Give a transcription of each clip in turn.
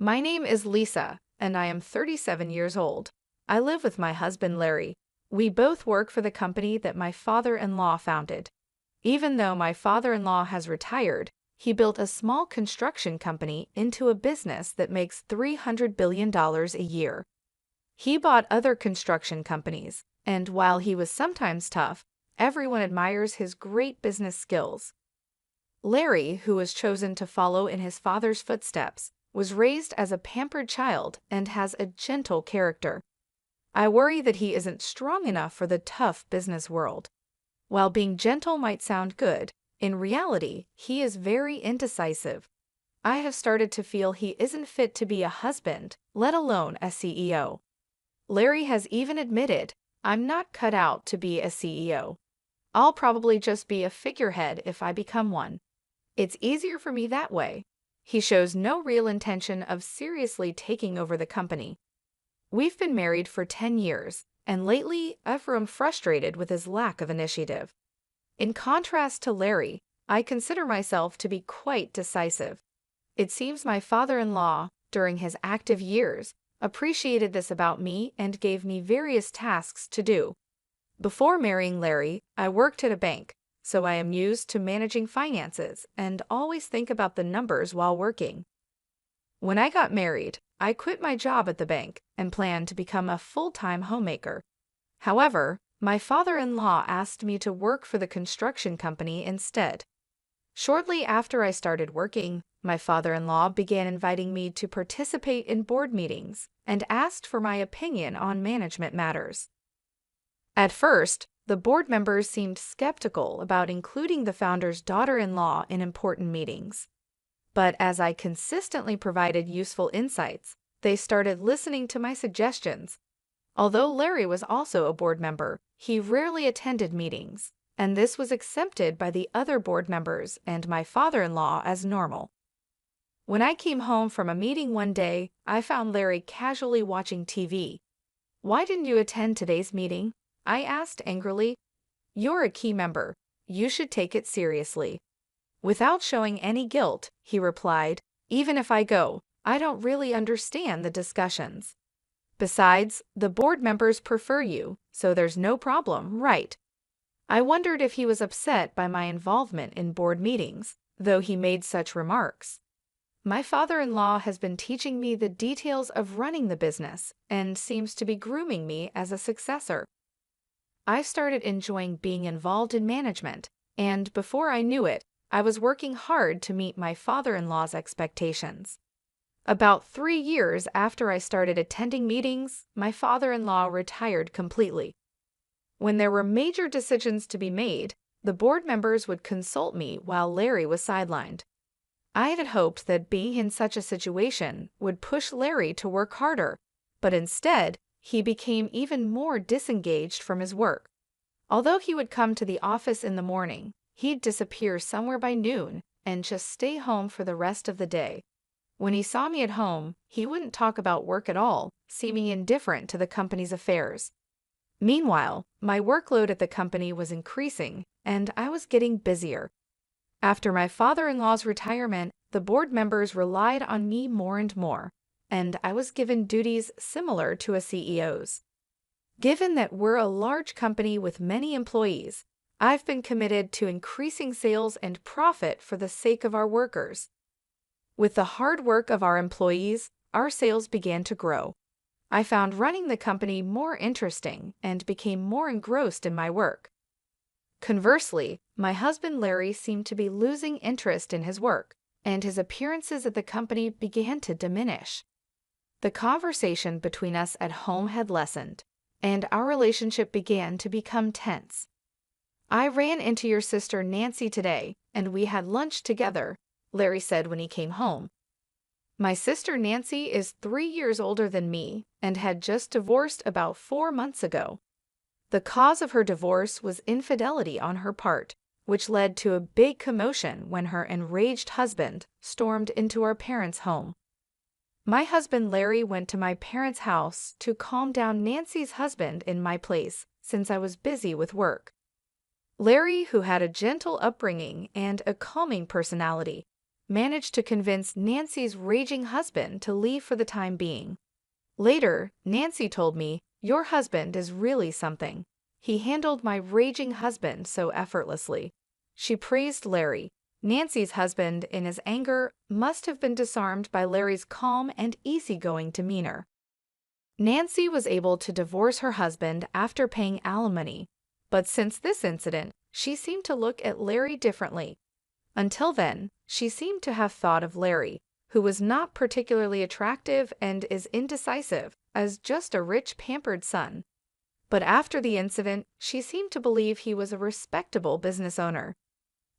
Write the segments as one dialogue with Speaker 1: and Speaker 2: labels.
Speaker 1: My name is Lisa, and I am 37 years old. I live with my husband Larry. We both work for the company that my father-in-law founded. Even though my father-in-law has retired, he built a small construction company into a business that makes $300 billion a year. He bought other construction companies, and while he was sometimes tough, everyone admires his great business skills. Larry, who was chosen to follow in his father's footsteps, was raised as a pampered child and has a gentle character. I worry that he isn't strong enough for the tough business world. While being gentle might sound good, in reality, he is very indecisive. I have started to feel he isn't fit to be a husband, let alone a CEO. Larry has even admitted, "I'm not cut out to be a CEO. I'll probably just be a figurehead if I become one. It's easier for me that way." He shows no real intention of seriously taking over the company. We've been married for 10 years, and lately I've grown frustrated with his lack of initiative. In contrast to Larry, I consider myself to be quite decisive. It seems my father-in-law, during his active years, appreciated this about me and gave me various tasks to do. Before marrying Larry, I worked at a bank, so I am used to managing finances and always think about the numbers while working. When I got married, I quit my job at the bank and planned to become a full-time homemaker. However, my father-in-law asked me to work for the construction company instead. Shortly after I started working, my father-in-law began inviting me to participate in board meetings and asked for my opinion on management matters. At first, the board members seemed skeptical about including the founder's daughter-in-law in important meetings. But as I consistently provided useful insights, they started listening to my suggestions. Although Larry was also a board member, he rarely attended meetings, and this was accepted by the other board members and my father-in-law as normal. When I came home from a meeting one day, I found Larry casually watching TV. "Why didn't you attend today's meeting?" I asked angrily. "You're a key member. You should take it seriously." Without showing any guilt, he replied, "Even if I go, I don't really understand the discussions. Besides, the board members prefer you, so there's no problem, right?" I wondered if he was upset by my involvement in board meetings, though he made such remarks. My father-in-law has been teaching me the details of running the business and seems to be grooming me as a successor. I started enjoying being involved in management, and before I knew it, I was working hard to meet my father-in-law's expectations. About 3 years after I started attending meetings, my father-in-law retired completely. When there were major decisions to be made, the board members would consult me while Larry was sidelined. I had hoped that being in such a situation would push Larry to work harder, but instead, he became even more disengaged from his work. Although he would come to the office in the morning, he'd disappear somewhere by noon and just stay home for the rest of the day. When he saw me at home, he wouldn't talk about work at all, seeming indifferent to the company's affairs. Meanwhile, my workload at the company was increasing, and I was getting busier. After my father-in-law's retirement, the board members relied on me more and more, and I was given duties similar to a CEO's. Given that we're a large company with many employees, I've been committed to increasing sales and profit for the sake of our workers. With the hard work of our employees, our sales began to grow. I found running the company more interesting and became more engrossed in my work. Conversely, my husband Larry seemed to be losing interest in his work, and his appearances at the company began to diminish. The conversation between us at home had lessened, and our relationship began to become tense. "I ran into your sister Nancy today, and we had lunch together," Larry said when he came home. My sister Nancy is 3 years older than me and had just divorced about 4 months ago. The cause of her divorce was infidelity on her part, which led to a big commotion when her enraged husband stormed into our parents' home. My husband Larry went to my parents' house to calm down Nancy's husband in my place since I was busy with work. Larry, who had a gentle upbringing and a calming personality, managed to convince Nancy's raging husband to leave for the time being. Later, Nancy told me, "Your husband is really something. He handled my raging husband so effortlessly." She praised Larry. Nancy's husband, in his anger, must have been disarmed by Larry's calm and easygoing demeanor. Nancy was able to divorce her husband after paying alimony, but since this incident, she seemed to look at Larry differently. Until then, she seemed to have thought of Larry, who was not particularly attractive and is indecisive, as just a rich, pampered son. But after the incident, she seemed to believe he was a respectable business owner.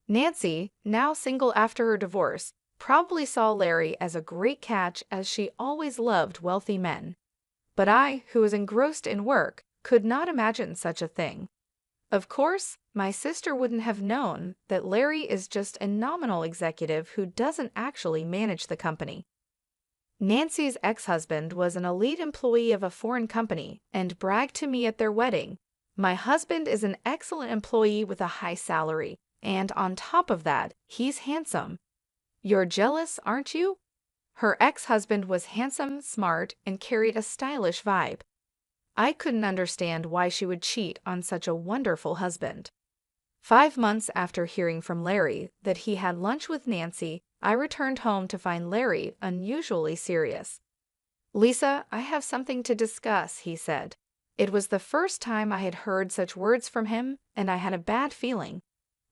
Speaker 1: Nancy, now single after her divorce, probably saw Larry as a great catch, as she always loved wealthy men. But I, who was engrossed in work, could not imagine such a thing. Of course, my sister wouldn't have known that Larry is just a nominal executive who doesn't actually manage the company. Nancy's ex-husband was an elite employee of a foreign company and bragged to me at their wedding, "My husband is an excellent employee with a high salary, and on top of that, he's handsome." You're jealous, aren't you? Her ex-husband was handsome, smart, and carried a stylish vibe. I couldn't understand why she would cheat on such a wonderful husband. 5 months after hearing from Larry that he had lunch with Nancy, I returned home to find Larry unusually serious. "Lisa, I have something to discuss," he said. It was the first time I had heard such words from him, and I had a bad feeling.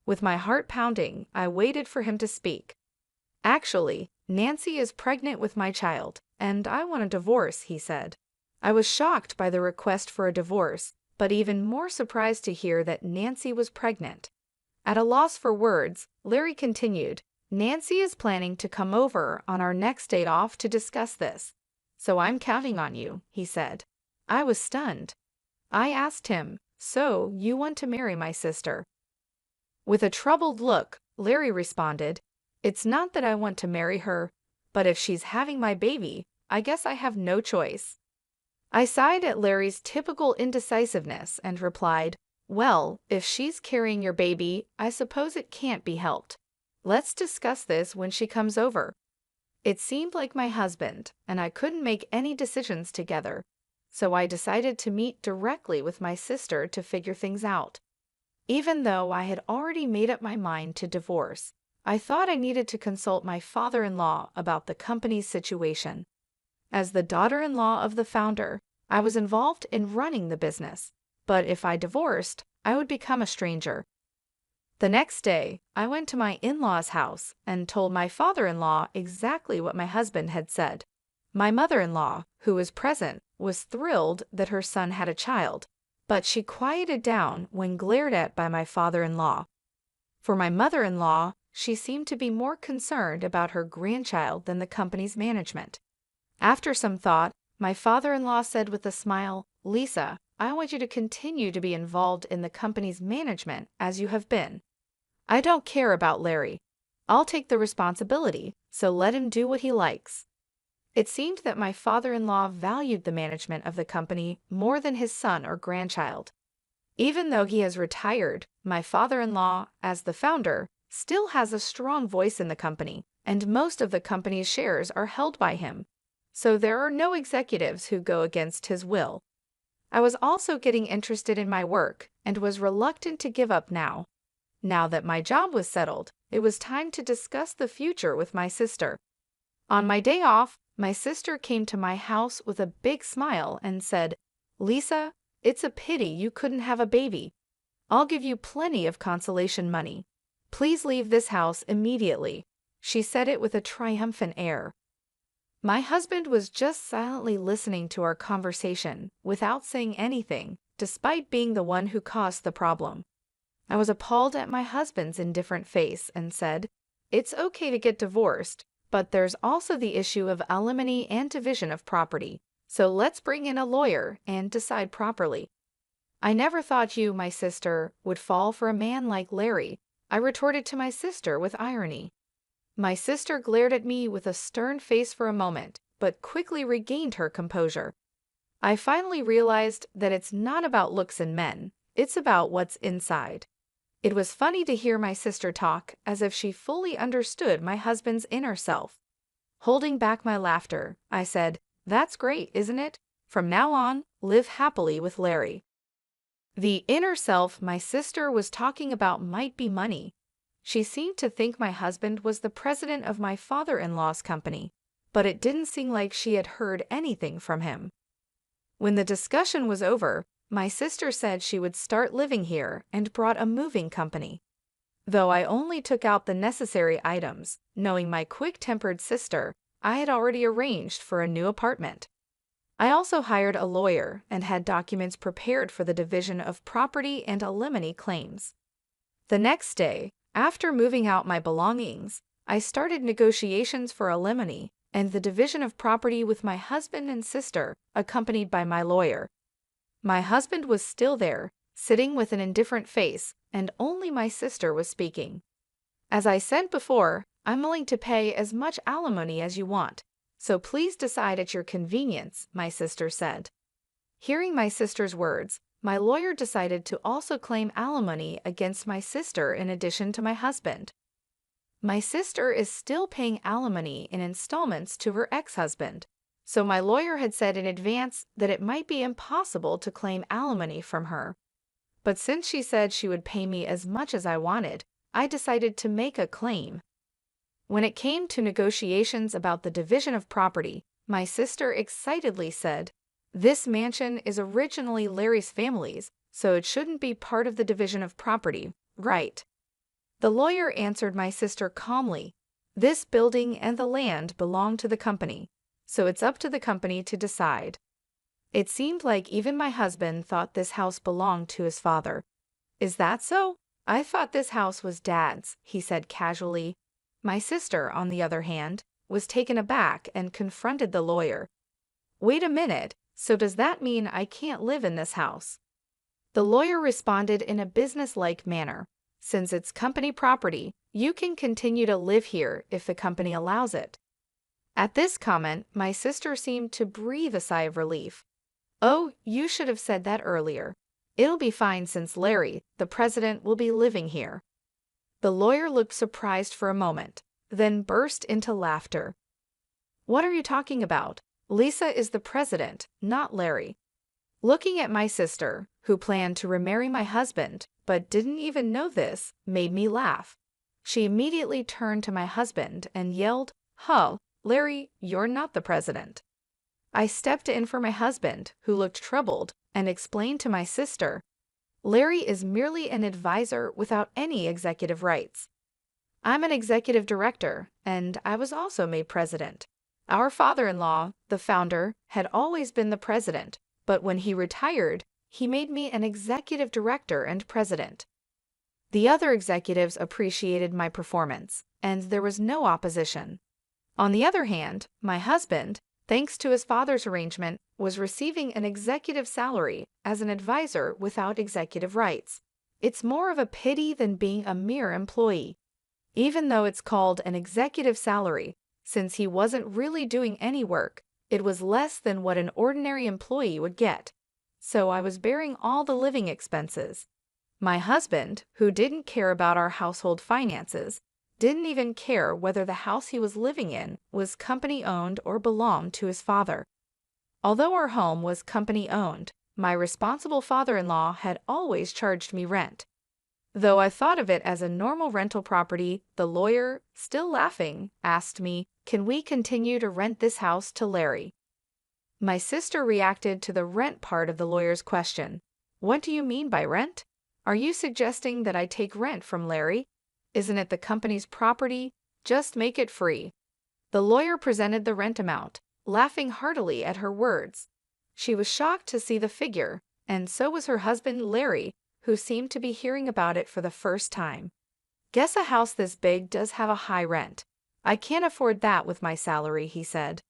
Speaker 1: With my heart pounding, I waited for him to speak. "Actually, Nancy is pregnant with my child, and I want a divorce," he said. I was shocked by the request for a divorce, but even more surprised to hear that Nancy was pregnant. At a loss for words, Larry continued, "Nancy is planning to come over on our next date off to discuss this. So I'm counting on you," he said. I was stunned. I asked him, "So you want to marry my sister?" With a troubled look, Larry responded, "It's not that I want to marry her, but if she's having my baby, I guess I have no choice." I sighed at Larry's typical indecisiveness and replied, "Well, if she's carrying your baby, I suppose it can't be helped. Let's discuss this when she comes over." It seemed like my husband, and I couldn't make any decisions together, so I decided to meet directly with my sister to figure things out. Even though I had already made up my mind to divorce, I thought I needed to consult my father-in-law about the company's situation. As the daughter-in-law of the founder, I was involved in running the business, but if I divorced, I would become a stranger. The next day, I went to my in-laws' house and told my father-in-law exactly what my husband had said. My mother-in-law, who was present, was thrilled that her son had a child, but she quieted down when glared at by my father-in-law. For my mother-in-law, she seemed to be more concerned about her grandchild than the company's management. After some thought, my father-in-law said with a smile, "Lisa, I want you to continue to be involved in the company's management as you have been. I don't care about Larry. I'll take the responsibility, so let him do what he likes." It seemed that my father-in-law valued the management of the company more than his son or grandchild. Even though he has retired, my father-in-law, as the founder, still has a strong voice in the company, and most of the company's shares are held by him. So there are no executives who go against his will. I was also getting interested in my work and was reluctant to give up now. Now that my job was settled, it was time to discuss the future with my sister. On my day off, my sister came to my house with a big smile and said, "Lisa, it's a pity you couldn't have a baby. I'll give you plenty of consolation money. Please leave this house immediately." She said it with a triumphant air. My husband was just silently listening to our conversation without saying anything, despite being the one who caused the problem. I was appalled at my husband's indifferent face and said, "It's okay to get divorced, but there's also the issue of alimony and division of property, so let's bring in a lawyer and decide properly." "I never thought you, my sister, would fall for a man like Larry," I retorted to my sister with irony. My sister glared at me with a stern face for a moment, but quickly regained her composure. I finally realized that it's not about looks in men, it's about what's inside. It was funny to hear my sister talk as if she fully understood my husband's inner self. Holding back my laughter, I said, "That's great, isn't it? From now on, live happily with Larry." The inner self my sister was talking about might be money. She seemed to think my husband was the president of my father-in-law's company, but it didn't seem like she had heard anything from him. When the discussion was over, my sister said she would start living here and brought a moving company. Though I only took out the necessary items, knowing my quick-tempered sister, I had already arranged for a new apartment. I also hired a lawyer and had documents prepared for the division of property and alimony claims. The next day, after moving out my belongings, I started negotiations for alimony and the division of property with my husband and sister, accompanied by my lawyer. My husband was still there, sitting with an indifferent face, and only my sister was speaking. "As I said before, I'm willing to pay as much alimony as you want, so please decide at your convenience," my sister said. Hearing my sister's words, my lawyer decided to also claim alimony against my sister in addition to my husband. My sister is still paying alimony in installments to her ex-husband, so my lawyer had said in advance that it might be impossible to claim alimony from her. But since she said she would pay me as much as I wanted, I decided to make a claim. When it came to negotiations about the division of property, my sister excitedly said, "This mansion is originally Larry's family's, so it shouldn't be part of the division of property, right?" The lawyer answered my sister calmly, "This building and the land belong to the company, so it's up to the company to decide." It seemed like even my husband thought this house belonged to his father. "Is that so? I thought this house was Dad's," he said casually. My sister, on the other hand, was taken aback and confronted the lawyer. "Wait a minute, so does that mean I can't live in this house?" The lawyer responded in a businesslike manner. "Since it's company property, you can continue to live here if the company allows it." At this comment, my sister seemed to breathe a sigh of relief. "Oh, you should have said that earlier. It'll be fine since Larry, the president, will be living here." The lawyer looked surprised for a moment, then burst into laughter. "What are you talking about? Lisa is the president, not Larry." Looking at my sister, who planned to remarry my husband but didn't even know this, made me laugh. She immediately turned to my husband and yelled, "Huh, Larry, you're not the president." I stepped in for my husband, who looked troubled, and explained to my sister, "Larry is merely an advisor without any executive rights. I'm an executive director, and I was also made president. Our father-in-law, the founder, had always been the president, but when he retired, he made me an executive director and president." The other executives appreciated my performance, and there was no opposition. On the other hand, my husband, thanks to his father's arrangement, was receiving an executive salary as an advisor without executive rights. It's more of a pity than being a mere employee. Even though it's called an executive salary, since he wasn't really doing any work, it was less than what an ordinary employee would get. So I was bearing all the living expenses. My husband, who didn't care about our household finances, didn't even care whether the house he was living in was company-owned or belonged to his father. Although our home was company-owned, my responsible father-in-law had always charged me rent. Though I thought of it as a normal rental property, the lawyer, still laughing, asked me, "Can we continue to rent this house to Larry?" My sister reacted to the rent part of the lawyer's question. "What do you mean by rent? Are you suggesting that I take rent from Larry? Isn't it the company's property? Just make it free." The lawyer presented the rent amount, laughing heartily at her words. She was shocked to see the figure, and so was her husband Larry, who seemed to be hearing about it for the first time. "Guess a house this big does have a high rent. I can't afford that with my salary," he said.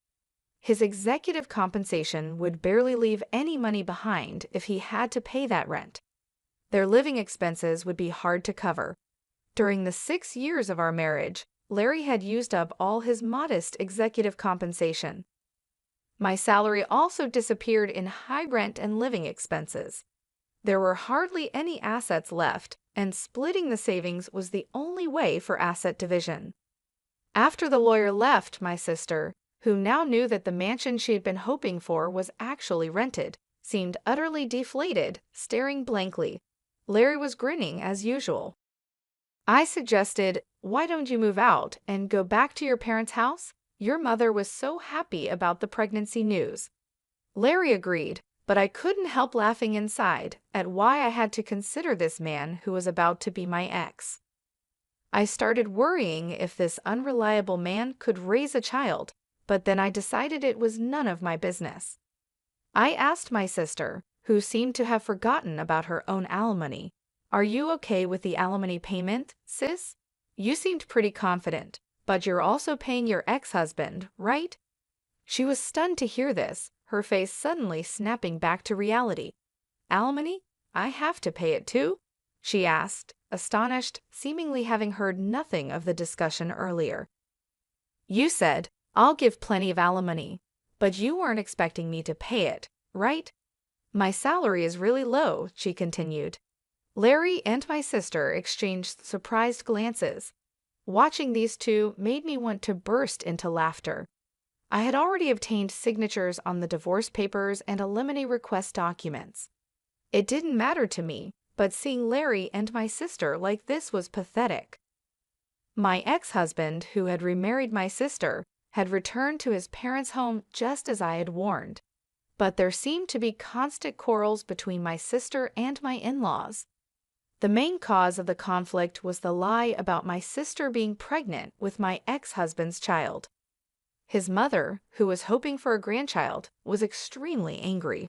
Speaker 1: His executive compensation would barely leave any money behind if he had to pay that rent. Their living expenses would be hard to cover. During the 6 years of our marriage, Larry had used up all his modest executive compensation. My salary also disappeared in high rent and living expenses. There were hardly any assets left, and splitting the savings was the only way for asset division. After the lawyer left, my sister, who now knew that the mansion she had been hoping for was actually rented, seemed utterly deflated, staring blankly. Larry was grinning as usual. I suggested, "Why don't you move out and go back to your parents' house? Your mother was so happy about the pregnancy news." Larry agreed, but I couldn't help laughing inside at why I had to consider this man who was about to be my ex. I started worrying if this unreliable man could raise a child, but then I decided it was none of my business. I asked my sister, who seemed to have forgotten about her own alimony, "Are you okay with the alimony payment, sis? You seemed pretty confident, but you're also paying your ex-husband, right?" She was stunned to hear this, her face suddenly snapping back to reality. "Alimony? I have to pay it too?" she asked, astonished, seemingly having heard nothing of the discussion earlier. "You said, 'I'll give plenty of alimony,' but you weren't expecting me to pay it, right? My salary is really low," she continued. Larry and my sister exchanged surprised glances. Watching these two made me want to burst into laughter. I had already obtained signatures on the divorce papers and alimony request documents. It didn't matter to me, but seeing Larry and my sister like this was pathetic. My ex-husband, who had remarried my sister, had returned to his parents' home just as I had warned. But there seemed to be constant quarrels between my sister and my in-laws. The main cause of the conflict was the lie about my sister being pregnant with my ex-husband's child. His mother, who was hoping for a grandchild, was extremely angry.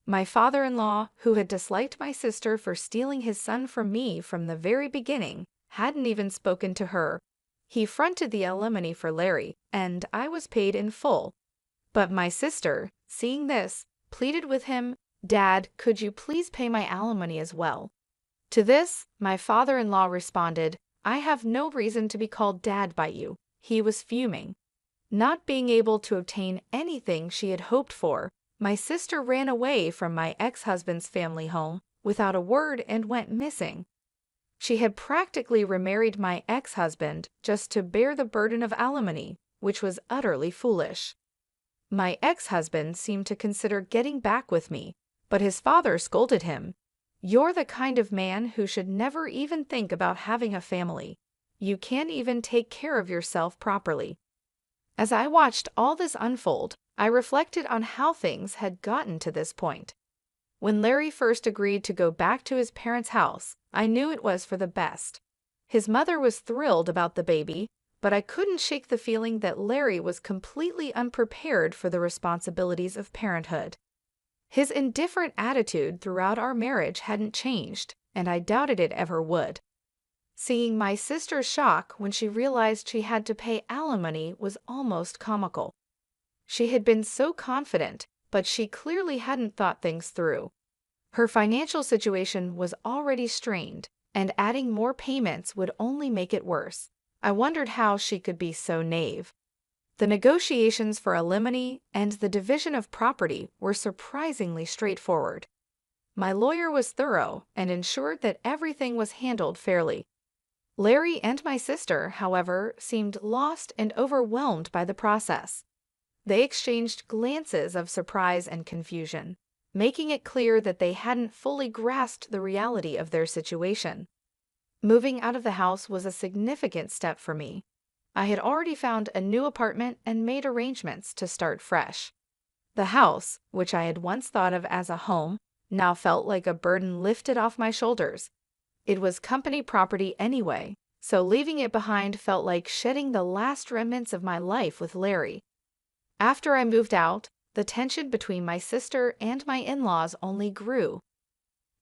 Speaker 1: My father-in-law, who had disliked my sister for stealing his son from me from the very beginning, hadn't even spoken to her. He fronted the alimony for Larry, and I was paid in full. But my sister, seeing this, pleaded with him, "Dad, could you please pay my alimony as well?" To this, my father-in-law responded, "I have no reason to be called Dad by you." He was fuming. Not being able to obtain anything she had hoped for, my sister ran away from my ex-husband's family home without a word and went missing. She had practically remarried my ex-husband just to bear the burden of alimony, which was utterly foolish. My ex-husband seemed to consider getting back with me, but his father scolded him. "You're the kind of man who should never even think about having a family. You can't even take care of yourself properly." As I watched all this unfold, I reflected on how things had gotten to this point. When Larry first agreed to go back to his parents' house, I knew it was for the best. His mother was thrilled about the baby, but I couldn't shake the feeling that Larry was completely unprepared for the responsibilities of parenthood. His indifferent attitude throughout our marriage hadn't changed, and I doubted it ever would. Seeing my sister's shock when she realized she had to pay alimony was almost comical. She had been so confident, but she clearly hadn't thought things through. Her financial situation was already strained, and adding more payments would only make it worse. I wondered how she could be so naive. The negotiations for alimony and the division of property were surprisingly straightforward. My lawyer was thorough and ensured that everything was handled fairly. Larry and my sister, however, seemed lost and overwhelmed by the process. They exchanged glances of surprise and confusion, making it clear that they hadn't fully grasped the reality of their situation. Moving out of the house was a significant step for me. I had already found a new apartment and made arrangements to start fresh. The house, which I had once thought of as a home, now felt like a burden lifted off my shoulders. It was company property anyway, so leaving it behind felt like shedding the last remnants of my life with Larry. After I moved out, the tension between my sister and my in-laws only grew.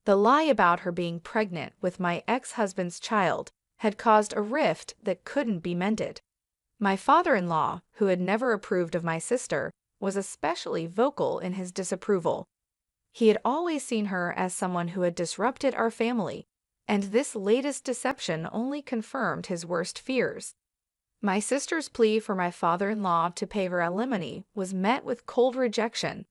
Speaker 1: The lie about her being pregnant with my ex-husband's child had caused a rift that couldn't be mended. My father-in-law, who had never approved of my sister, was especially vocal in his disapproval. He had always seen her as someone who had disrupted our family, and this latest deception only confirmed his worst fears. My sister's plea for my father-in-law to pay her alimony was met with cold rejection.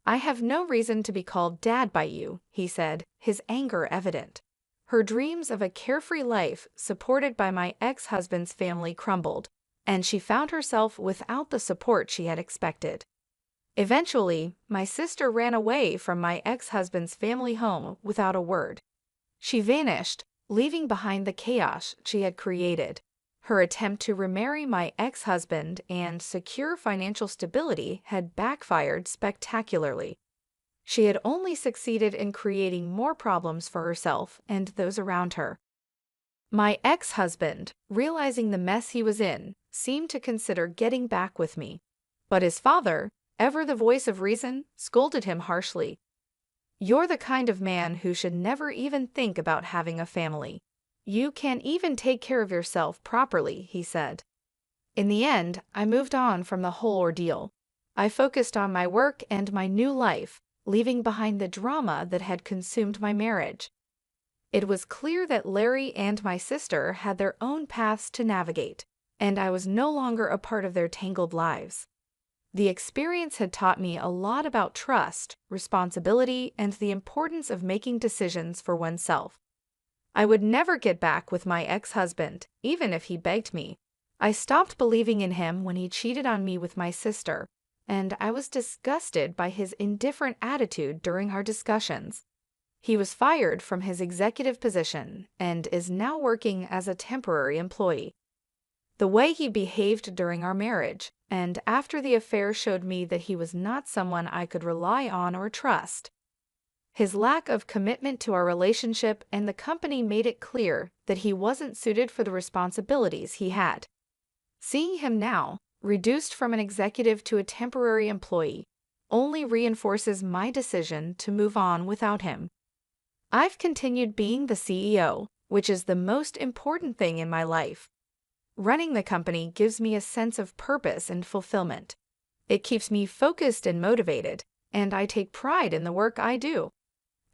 Speaker 1: I have no reason to be called dad by you, he said, his anger evident. Her dreams of a carefree life supported by my ex-husband's family crumbled, and she found herself without the support she had expected. Eventually, my sister ran away from my ex-husband's family home without a word. She vanished, leaving behind the chaos she had created. Her attempt to remarry my ex-husband and secure financial stability had backfired spectacularly. She had only succeeded in creating more problems for herself and those around her. My ex-husband, realizing the mess he was in, seemed to consider getting back with me. But his father, ever the voice of reason, scolded him harshly. "You're the kind of man who should never even think about having a family. You can't even take care of yourself properly," he said. In the end, I moved on from the whole ordeal. I focused on my work and my new life, leaving behind the drama that had consumed my marriage. It was clear that Larry and my sister had their own paths to navigate, and I was no longer a part of their tangled lives. The experience had taught me a lot about trust, responsibility, and the importance of making decisions for oneself. I would never get back with my ex-husband, even if he begged me. I stopped believing in him when he cheated on me with my sister, and I was disgusted by his indifferent attitude during our discussions. He was fired from his executive position and is now working as a temporary employee. The way he behaved during our marriage and after the affair showed me that he was not someone I could rely on or trust. His lack of commitment to our relationship and the company made it clear that he wasn't suited for the responsibilities he had. Seeing him now, reduced from an executive to a temporary employee, only reinforces my decision to move on without him. I've continued being the CEO, which is the most important thing in my life. Running the company gives me a sense of purpose and fulfillment. It keeps me focused and motivated, and I take pride in the work I do.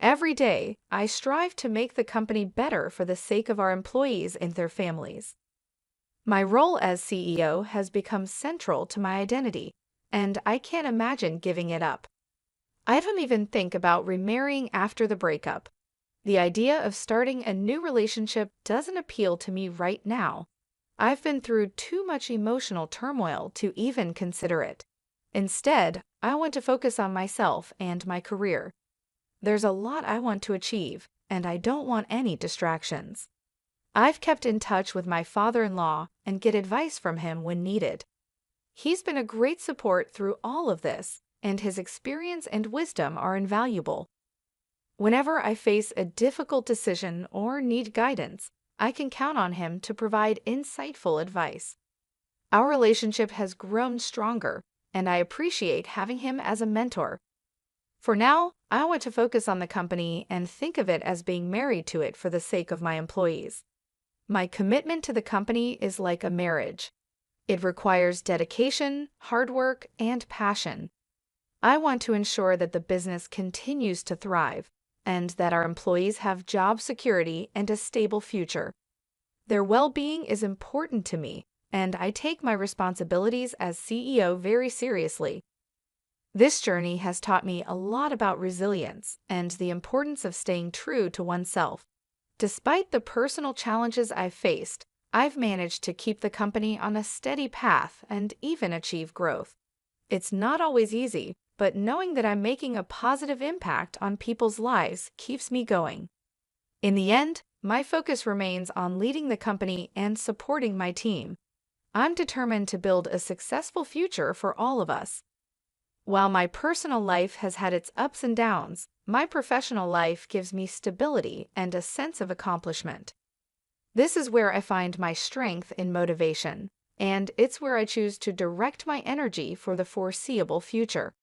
Speaker 1: Every day, I strive to make the company better for the sake of our employees and their families. My role as CEO has become central to my identity, and I can't imagine giving it up. I don't even think about remarrying after the breakup. The idea of starting a new relationship doesn't appeal to me right now. I've been through too much emotional turmoil to even consider it. Instead, I want to focus on myself and my career. There's a lot I want to achieve, and I don't want any distractions. I've kept in touch with my father-in-law and get advice from him when needed. He's been a great support through all of this, and his experience and wisdom are invaluable. Whenever I face a difficult decision or need guidance, I can count on him to provide insightful advice. Our relationship has grown stronger, and I appreciate having him as a mentor. For now, I want to focus on the company and think of it as being married to it for the sake of my employees. My commitment to the company is like a marriage. It requires dedication, hard work, and passion. I want to ensure that the business continues to thrive and that our employees have job security and a stable future. Their well-being is important to me, and I take my responsibilities as CEO very seriously. This journey has taught me a lot about resilience and the importance of staying true to oneself. Despite the personal challenges I've faced, I've managed to keep the company on a steady path and even achieve growth. It's not always easy, but knowing that I'm making a positive impact on people's lives keeps me going. In the end, my focus remains on leading the company and supporting my team. I'm determined to build a successful future for all of us. While my personal life has had its ups and downs, my professional life gives me stability and a sense of accomplishment. This is where I find my strength and motivation, and it's where I choose to direct my energy for the foreseeable future.